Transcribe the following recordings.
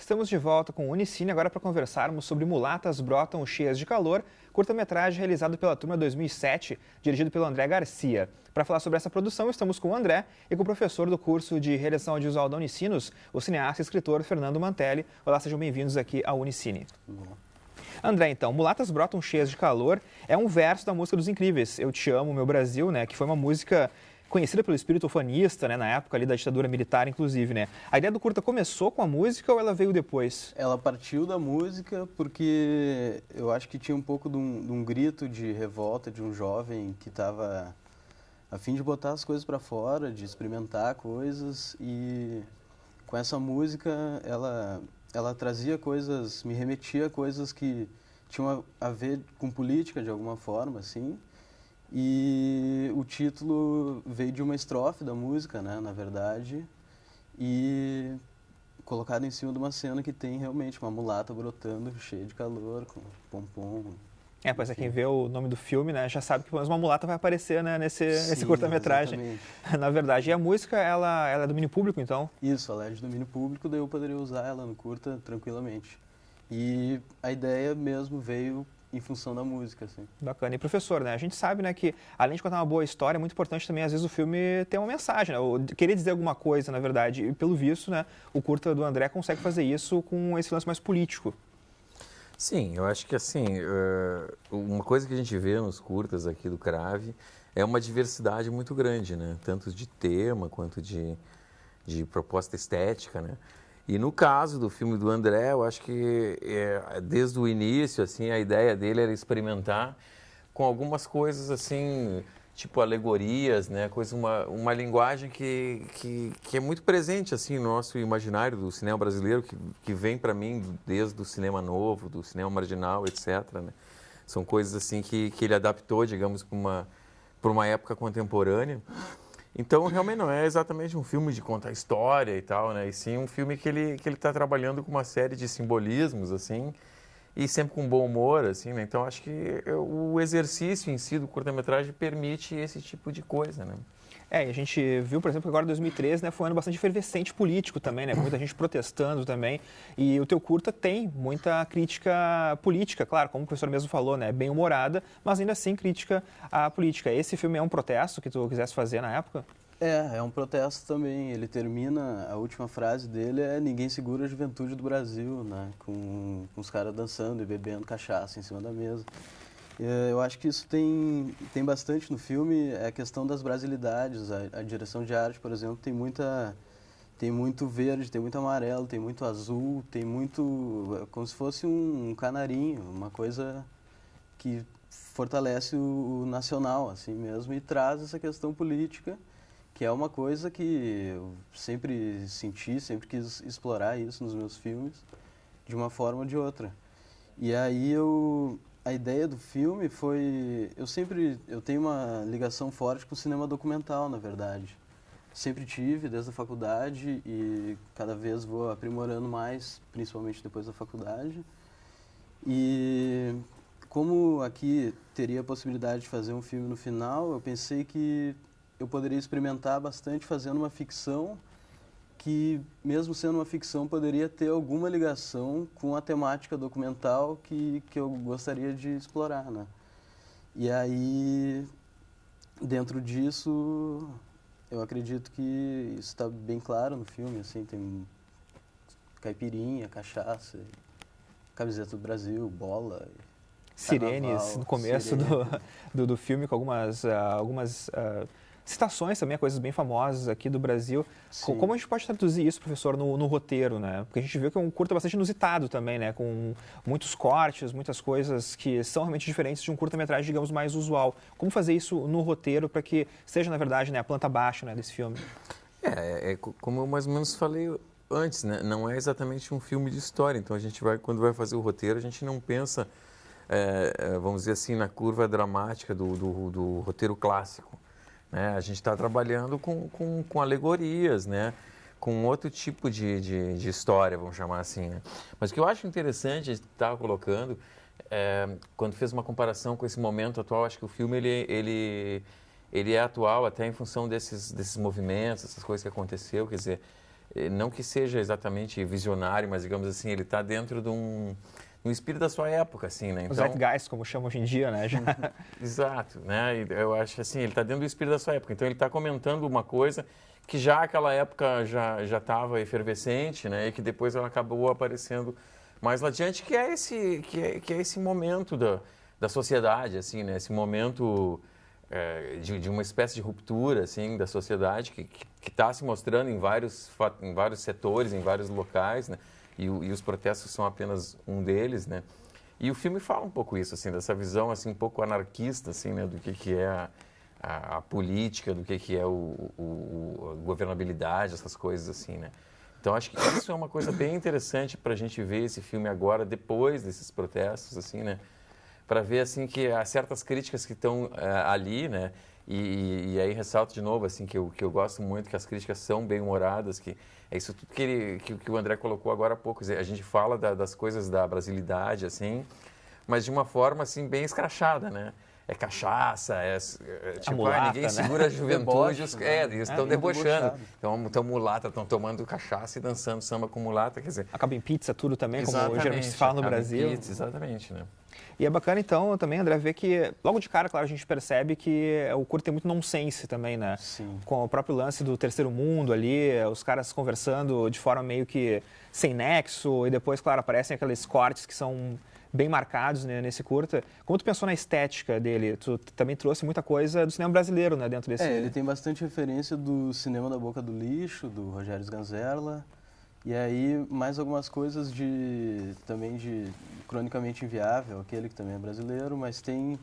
estamos de volta com o Unicine, agora para conversarmos sobre Mulatas Brotam Cheias de Calor, curta-metragem realizado pela Turma 2007, dirigido pelo André Garcia. Para falar sobre essa produção, estamos com o André e com o professor do curso de Realização Audiovisual da Unicinos, o cineasta e escritor Fernando Mantelli. Olá, sejam bem-vindos aqui ao Unicine. André, então, Mulatas Brotam Cheias de Calor é um verso da música dos Incríveis, Eu Te Amo, Meu Brasil, né, que foi uma música conhecida pelo espírito ufanista, né, na época ali da ditadura militar, inclusive, né? A ideia do curta começou com a música ou ela veio depois? Ela partiu da música porque eu acho que tinha um pouco de um grito de revolta de um jovem que estava a fim de botar as coisas para fora, de experimentar coisas, e com essa música ela trazia coisas, me remetia a coisas que tinham a ver com política de alguma forma, assim. E o título veio de uma estrofe da música, né, na verdade, e colocado em cima de uma cena que tem realmente uma mulata brotando, cheia de calor, com pompom. Pois é, quem vê o nome do filme, né, já sabe que pelo menos uma mulata vai aparecer, né, nesse curta-metragem. Na verdade, e a música, ela é do domínio público, então? Isso, ela é de domínio público, daí eu poderia usar ela no curta tranquilamente. E a ideia mesmo veio em função da música, assim. Bacana. E professor, né, a gente sabe, né, que além de contar uma boa história, é muito importante também, às vezes, o filme ter uma mensagem, né, ou querer dizer alguma coisa, na verdade. E pelo visto, né, o curta do André consegue fazer isso com esse lance mais político. Sim, eu acho que assim, uma coisa que a gente vê nos curtas aqui do Crave é uma diversidade muito grande, né, tanto de tema quanto de proposta estética, né. E no caso do filme do André, eu acho que desde o início, assim, a ideia dele era experimentar com algumas coisas, assim, tipo alegorias, né? Uma linguagem que é muito presente, assim, no nosso imaginário do cinema brasileiro, que vem para mim desde o cinema novo, do cinema marginal, etc., né? São coisas, assim, que ele adaptou, digamos, para uma época contemporânea. Então, realmente não é exatamente um filme de contar história e tal, né? E sim um filme que ele está trabalhando com uma série de simbolismos, assim, e sempre com bom humor, assim, né? Então, acho que o exercício em si do curta-metragem permite esse tipo de coisa, né? E a gente viu, por exemplo, que agora 2013, né, foi um ano bastante efervescente político também, né? Muita gente protestando também. E o teu curta tem muita crítica política, claro, como o professor mesmo falou, né? Bem humorada, mas ainda assim crítica à política. Esse filme é um protesto que tu quisesse fazer na época? É um protesto também. Ele termina, a última frase dele é: ninguém segura a juventude do Brasil, né? Com os caras dançando e bebendo cachaça em cima da mesa. Eu acho que isso tem bastante no filme, é a questão das brasilidades. A direção de arte, por exemplo, tem muito verde, tem muito amarelo, tem muito azul, tem muito... como se fosse um canarinho, uma coisa que fortalece o nacional, assim mesmo, e traz essa questão política, que é uma coisa que eu sempre senti, sempre quis explorar isso nos meus filmes, de uma forma ou de outra. E aí a ideia do filme foi... Eu tenho uma ligação forte com o cinema documental, na verdade. Sempre tive, desde a faculdade, e cada vez vou aprimorando mais, principalmente depois da faculdade. E como aqui teria a possibilidade de fazer um filme no final, eu pensei que eu poderia experimentar bastante fazendo uma ficção que, mesmo sendo uma ficção, poderia ter alguma ligação com a temática documental que eu gostaria de explorar, né? E aí, dentro disso, eu acredito que isso está bem claro no filme, assim, tem caipirinha, cachaça, camiseta do Brasil, bola, sirenes carnaval, no começo do filme, com algumas citações também, coisas bem famosas aqui do Brasil. Sim. Como a gente pode traduzir isso, professor, no roteiro, né? Porque a gente viu que é um curta bastante inusitado também, né? Com muitos cortes, muitas coisas que são realmente diferentes de um curta-metragem, digamos, mais usual. Como fazer isso no roteiro para que seja, na verdade, né, a planta baixa, né, desse filme? Como eu mais ou menos falei antes, né? Não é exatamente um filme de história. Então, quando vai fazer o roteiro, a gente não pensa, vamos dizer assim, na curva dramática do roteiro clássico. Né? A gente está trabalhando com alegorias, né? Com outro tipo de história, vamos chamar assim. Né? Mas o que eu acho interessante, a gente estava colocando, quando fez uma comparação com esse momento atual, acho que o filme ele é atual até em função desses movimentos, essas coisas que aconteceu. Quer dizer, não que seja exatamente visionário, mas digamos assim, ele está dentro de um espírito da sua época, assim, né? O Zeitgeist, como chama hoje em dia, né? Já. Exato, né? E eu acho assim, ele está dentro do espírito da sua época. Então ele está comentando uma coisa que já aquela época já estava efervescente, né? E que depois ela acabou aparecendo mais lá adiante, que é esse momento da sociedade, assim, né? Esse momento de uma espécie de ruptura, assim, da sociedade que está se mostrando em vários setores, em vários locais, né? E os protestos são apenas um deles, né? E o filme fala um pouco isso, assim, dessa visão assim um pouco anarquista, assim, né, do que é a política, do que é a governabilidade, essas coisas assim, né? Então acho que isso é uma coisa bem interessante para a gente ver esse filme agora, depois desses protestos, assim, né? Para ver assim que há certas críticas que estão ali, né? E aí ressalto de novo assim que eu gosto muito, que as críticas são bem humoradas, que é isso tudo que o André colocou agora há pouco. A gente fala das coisas da brasilidade, assim, mas de uma forma assim bem escrachada, né? É cachaça, tipo, mulata, ninguém né? segura a juventude, Deboche, eles estão debochando. debochado. Então mulata, estão tomando cachaça e dançando samba com mulata, quer dizer... Acaba em pizza tudo também, como Exatamente, geralmente se fala no acaba em Brasil. pizza, exatamente, né? E é bacana, então, também, André, ver que, logo de cara, claro, a gente percebe que o curto tem muito nonsense também, né? Sim. Com o próprio lance do terceiro mundo ali, os caras conversando de forma meio que sem nexo, e depois, claro, aparecem aqueles cortes que são bem marcados, né, nesse curta. Como tu pensou na estética dele? Tu também trouxe muita coisa do cinema brasileiro, né, dentro desse... Ele tem bastante referência do Cinema da Boca do Lixo, do Rogério Sganzerla. E aí, mais algumas coisas também de Cronicamente Inviável, aquele que também é brasileiro, mas tem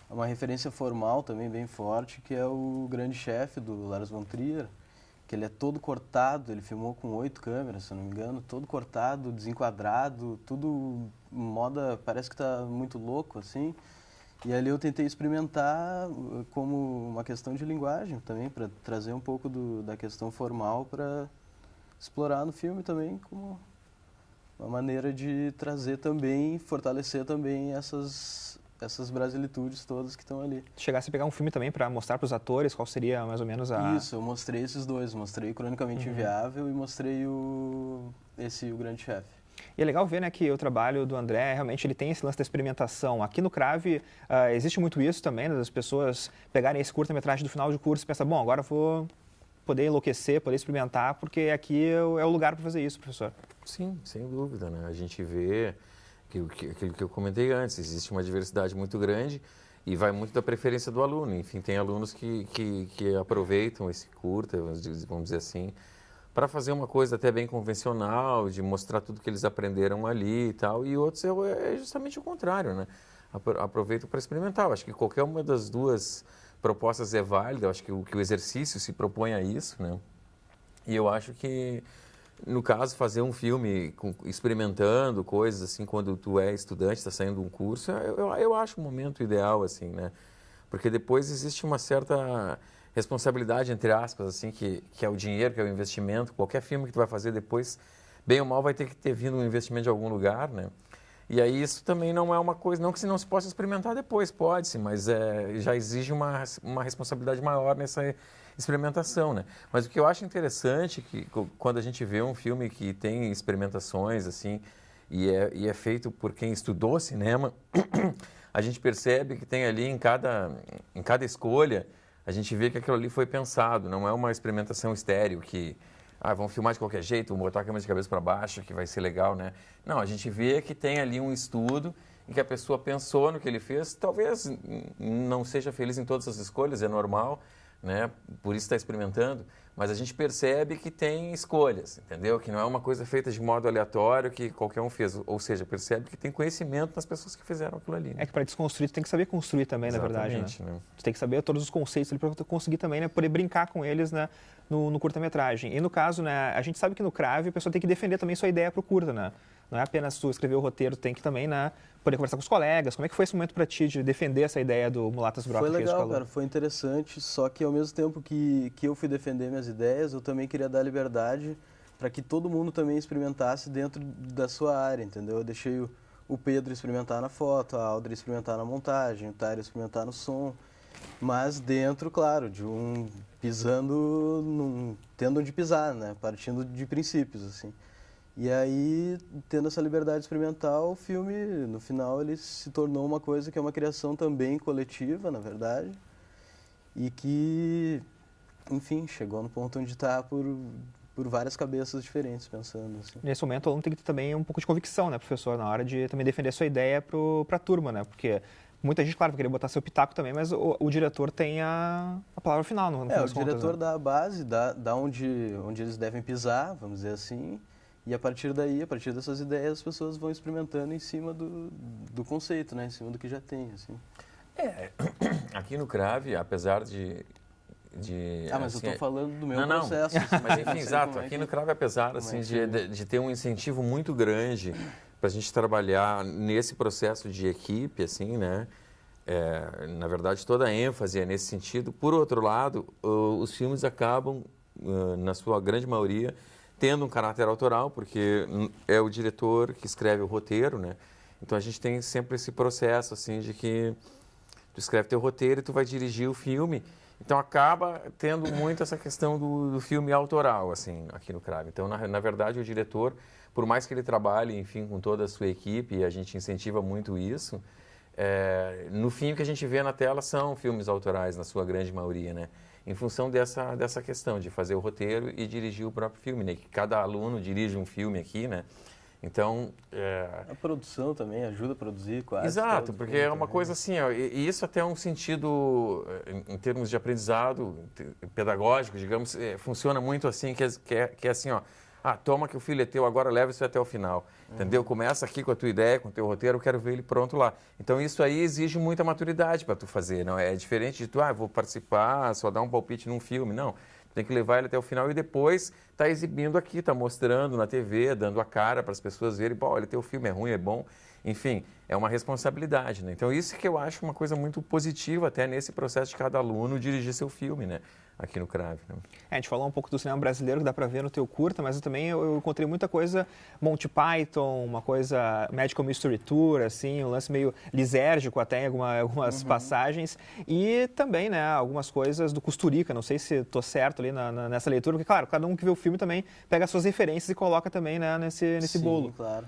uma referência formal também bem forte, que é o Grande Chefe, do Lars von Trier, que ele é todo cortado, ele filmou com 8 câmeras, se eu não me engano, todo cortado, desenquadrado, tudo moda, parece que está muito louco, assim. E ali eu tentei experimentar como uma questão de linguagem também, para trazer um pouco da questão formal para explorar no filme também como uma maneira de trazer também, fortalecer também essas brasilitudes todas que estão ali. Chegasse a pegar um filme também para mostrar para os atores qual seria mais ou menos a... Isso, eu mostrei esses dois, mostrei Cronicamente Inviável e mostrei o Grande Chefe. E é legal ver, né, que o trabalho do André, realmente, ele tem esse lance da experimentação. Aqui no Crave, existe muito isso também, né, das pessoas pegarem esse curta-metragem do final de curso e pensar, bom, agora eu vou poder enlouquecer, poder experimentar, porque aqui é o lugar para fazer isso, professor. Sim, sem dúvida, né? A gente vê aquilo que eu comentei antes, existe uma diversidade muito grande e vai muito da preferência do aluno. Enfim, tem alunos que aproveitam esse curta, vamos dizer assim, para fazer uma coisa até bem convencional, de mostrar tudo que eles aprenderam ali e tal, e outros é justamente o contrário, né? Aproveitam para experimentar. Eu acho que qualquer uma das duas propostas é válida, eu acho que o exercício se propõe a isso, né? E eu acho que, no caso, fazer um filme experimentando coisas assim, quando tu é estudante, está saindo um curso, eu acho o momento ideal, assim, né? Porque depois existe uma certa responsabilidade, entre aspas, assim, que é o dinheiro, que é o investimento. Qualquer filme que tu vai fazer depois, bem ou mal, vai ter que ter vindo um investimento de algum lugar, né? E aí isso também não é uma coisa, não que se não se possa experimentar depois, pode-se, mas já exige uma responsabilidade maior nessa experimentação, né? Mas o que eu acho interessante, que quando a gente vê um filme que tem experimentações, assim, e é feito por quem estudou cinema, a gente percebe que tem ali em cada escolha, a gente vê que aquilo ali foi pensado, não é uma experimentação estéril que... vamos filmar de qualquer jeito, vamos botar a câmera de cabeça para baixo, que vai ser legal, né? Não, a gente vê que tem ali um estudo em que a pessoa pensou no que ele fez, talvez não seja feliz em todas as escolhas, é normal, né? Por isso está experimentando, mas a gente percebe que tem escolhas, entendeu? Que não é uma coisa feita de modo aleatório que qualquer um fez, ou seja, percebe que tem conhecimento nas pessoas que fizeram aquilo ali. Né? É que para desconstruir, tu tem que saber construir também, Exatamente, na verdade, né? Né? Tu tem que saber todos os conceitos ali para tu conseguir também, né, poder brincar com eles, né, no curta-metragem. E no caso, né, a gente sabe que no Crave a pessoa tem que defender também sua ideia para o curta, né? Não é apenas tu escrever o roteiro, tem que também, né, poder conversar com os colegas. Como é que foi esse momento para ti de defender essa ideia do Mulatas Brotam? Foi legal, cara, foi interessante, só que ao mesmo tempo que eu fui defender minhas ideias, eu também queria dar liberdade para que todo mundo também experimentasse dentro da sua área, entendeu? Eu deixei o Pedro experimentar na foto, a Audrey experimentar na montagem, o Tyler experimentar no som. Mas dentro, claro, de pisando, tendo onde pisar, né? Partindo de princípios, assim. E aí, tendo essa liberdade experimental, o filme, no final, ele se tornou uma coisa que é uma criação também coletiva, na verdade, e que, enfim, chegou no ponto onde está por várias cabeças diferentes pensando. Assim. Nesse momento, o aluno tem que ter também um pouco de convicção, né, professor, na hora de também defender a sua ideia para a turma, né, porque muita gente, claro, vai querer botar seu pitaco também, mas o diretor tem a palavra final, no final das contas. O diretor né? dá a base, dá onde eles devem pisar, vamos dizer assim, e a partir daí, a partir dessas ideias, as pessoas vão experimentando em cima do conceito, né, em cima do que já tem, assim. Aqui no CRAVE, apesar mas assim, eu estou falando do meu não, processo. Assim, mas enfim, exato. Aqui no CRAVE, apesar assim, de ter um incentivo muito grande para a gente trabalhar nesse processo de equipe, assim, né? Na verdade, toda a ênfase é nesse sentido. Por outro lado, os filmes acabam, na sua grande maioria, tendo um caráter autoral, porque é o diretor que escreve o roteiro, né? Então a gente tem sempre esse processo, assim, de que tu escreve teu roteiro e tu vai dirigir o filme. Então acaba tendo muito essa questão do filme autoral, assim, aqui no CRAVE. Então, na verdade, o diretor, por mais que ele trabalhe, enfim, com toda a sua equipe, e a gente incentiva muito isso, no fim o que a gente vê na tela são filmes autorais, na sua grande maioria, né? Em função dessa questão de fazer o roteiro e dirigir o próprio filme, né? Que cada aluno dirige um filme aqui, né? Então... A produção também ajuda a produzir quase. Exato, porque é uma coisa assim, ó, e isso até é um sentido, em termos de aprendizado pedagógico, digamos, funciona muito assim, que é assim, ó, toma que o filho é teu, agora leva isso até o final, entendeu? Começa aqui com a tua ideia, com o teu roteiro, eu quero ver ele pronto lá. Então isso aí exige muita maturidade para tu fazer, não é diferente de tu, vou participar, só dar um palpite num filme, não. Tem que levar ele até o final e depois tá exibindo aqui, tá mostrando na TV, dando a cara para as pessoas verem, olha, teu filme é ruim, é bom. Enfim, é uma responsabilidade, né? Então, isso que eu acho uma coisa muito positiva até nesse processo de cada aluno dirigir seu filme, né? Aqui no CRAVE. Né? A gente falou um pouco do cinema brasileiro, que dá para ver no teu curta, mas eu encontrei muita coisa Monty Python, uma coisa Magical Mystery Tour, assim, um lance meio lisérgico até em algumas passagens, e também, né, algumas coisas do Costurica, não sei se estou certo ali nessa leitura, porque, claro, cada um que vê o filme também pega as suas referências e coloca também, né, nesse bolo. Sim, claro.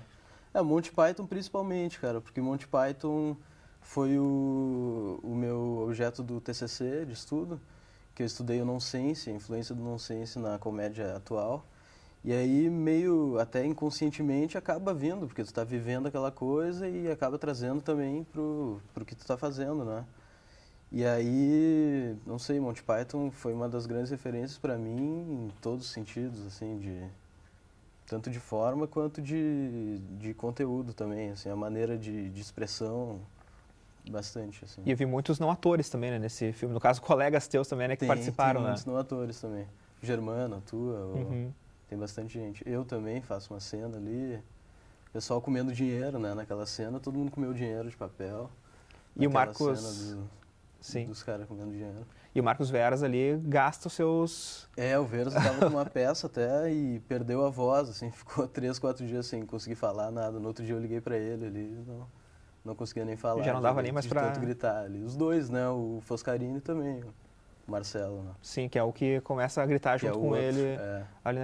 Monty Python principalmente, cara, porque Monty Python foi o meu objeto do TCC de estudo, que eu estudei o nonsense, a influência do nonsense na comédia atual. E aí, meio até inconscientemente, acaba vindo, porque tu está vivendo aquela coisa e acaba trazendo também pro que tu está fazendo, né? E aí, não sei, Monty Python foi uma das grandes referências para mim em todos os sentidos, assim, tanto de forma quanto de conteúdo também, assim, a maneira de expressão. Bastante, assim. E eu vi muitos não atores também, né, nesse filme. No caso, colegas teus também, né, que participaram, tem né? muitos não atores também. O Germano atua, tem bastante gente. Eu também faço uma cena ali. O pessoal comendo dinheiro, né, naquela cena. Todo mundo comeu dinheiro de papel. E o Marcos... Cena dos caras comendo dinheiro. E o Marcos Veras ali gasta os seus... O Veras estava com uma peça até e perdeu a voz, assim. Ficou 3, 4 dias sem conseguir falar nada. No outro dia eu liguei pra ele ali, não conseguia nem falar. Já não dava nem mais pra... tanto gritar ali. Os dois, né? O Foscarini também, o Marcelo, né? Sim, que é o que começa a gritar junto com ele ali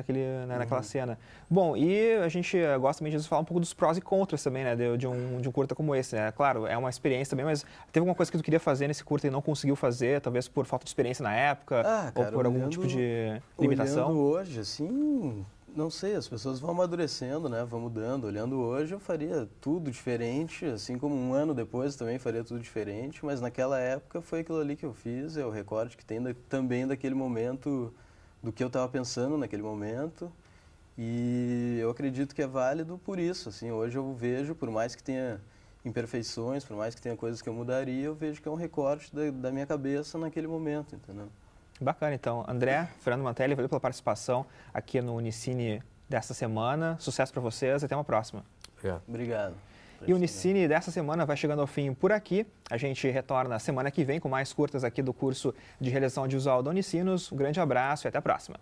naquela cena. Bom, e a gente gosta também de falar um pouco dos prós e contras também, né? De um curta como esse, né? Claro, é uma experiência também, mas teve alguma coisa que tu queria fazer nesse curta e não conseguiu fazer, talvez por falta de experiência na época, ou por algum tipo de limitação? Olhando hoje, assim... Não sei, as pessoas vão amadurecendo, né? Vão mudando. Olhando hoje, eu faria tudo diferente, assim como um ano depois também faria tudo diferente, mas naquela época foi aquilo ali que eu fiz, é o recorte que tem também daquele momento, do que eu estava pensando naquele momento, e eu acredito que é válido por isso, assim, hoje eu vejo, por mais que tenha imperfeições, por mais que tenha coisas que eu mudaria, eu vejo que é um recorte da minha cabeça naquele momento, entendeu? Bacana, então. André, Fernando Mantelli, valeu pela participação aqui no Unicine desta semana. Sucesso para vocês e até uma próxima. Obrigado. E o Unicine dessa semana vai chegando ao fim por aqui. A gente retorna semana que vem com mais curtas aqui do curso de realização audiovisual da Unicinos. Um grande abraço e até a próxima.